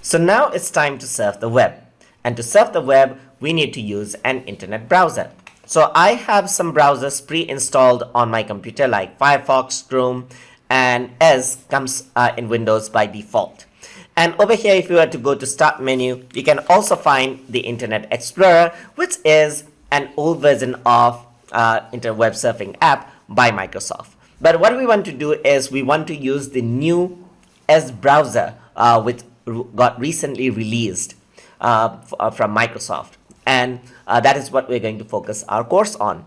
So now it's time to surf the web. And to surf the web, we need to use an internet browser. So I have some browsers pre-installed on my computer like Firefox, Chrome, and Edge comes in Windows by default. And over here, if you were to go to Start menu, you can also find the Internet Explorer, which is an old version of internet web surfing app by Microsoft. But what we want to do is we want to use the new Edge browser, which got recently released from Microsoft. And that is what we're going to focus our course on.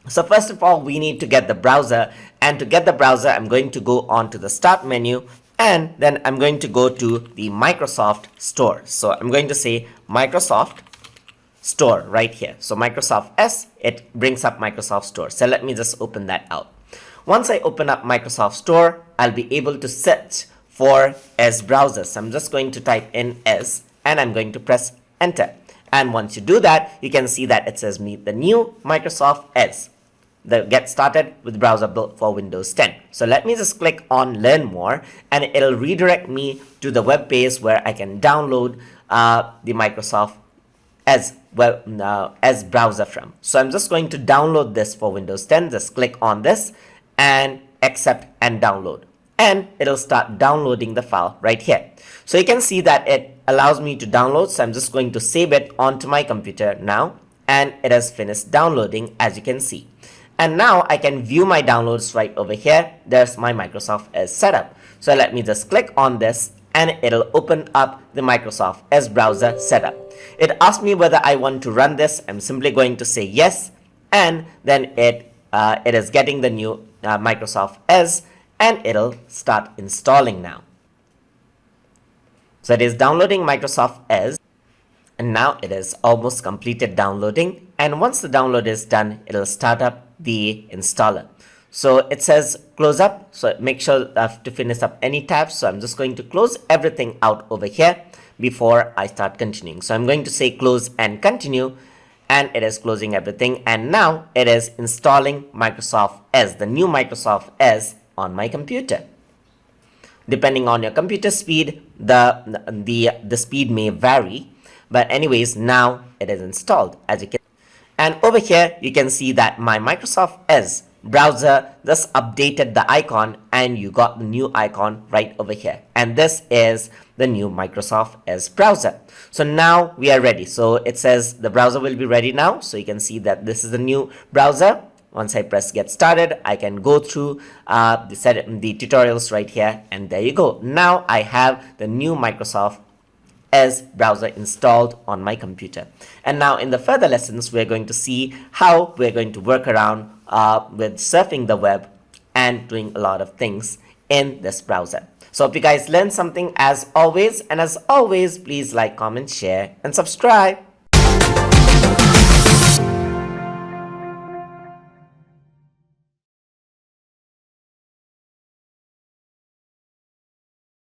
So first of all, we need to get the browser. And to get the browser, I'm going to go on to the Start menu. And then I'm going to go to the Microsoft Store. So I'm going to say Microsoft Store right here. So Microsoft S, it brings up Microsoft Store. So let me just open that out. Once I open up Microsoft Store, I'll be able to search for Edge browser. So I'm just going to type in Edge and I'm going to press enter. And once you do that, you can see that it says meet the new Microsoft Edge. The get started with browser built for Windows 10. So let me just click on learn more and it'll redirect me to the web page where I can download the Microsoft Edge browser from. So I'm just going to download this for Windows 10. Just click on this and accept and download. And it'll start downloading the file right here. So you can see that it allows me to download. So I'm just going to save it onto my computer now. And it has finished downloading, as you can see. And now I can view my downloads right over here. There's my Microsoft Edge setup. So let me just click on this and it'll open up the Microsoft Edge browser setup. It asks me whether I want to run this. I'm simply going to say yes. And then it is getting the new Microsoft Edge and it'll start installing now. So it is downloading Microsoft Edge. And now it is almost completed downloading. And once the download is done, it'll start up the installer. So it says close up. So make sure to finish up any tabs. So I'm just going to close everything out over here before I start continuing. So I'm going to say close and continue. And it is closing everything. And now it is installing Microsoft Edge, the new Microsoft Edge on my computer. Depending on your computer speed, the speed may vary. But anyways, now it is installed, as you can. And over here, you can see that my Microsoft Edge browser just updated the icon and you got the new icon right over here. And this is the new Microsoft Edge browser. So now we are ready. So it says the browser will be ready now. So you can see that this is the new browser. Once I press get started, I can go through the tutorials right here. And there you go. Now I have the new Microsoft Edge browser installed on my computer. And now in the further lessons, we're going to see how we're going to work around with surfing the web and doing a lot of things in this browser. So hope you guys learned something as always. And as always, please like, comment, share, and subscribe.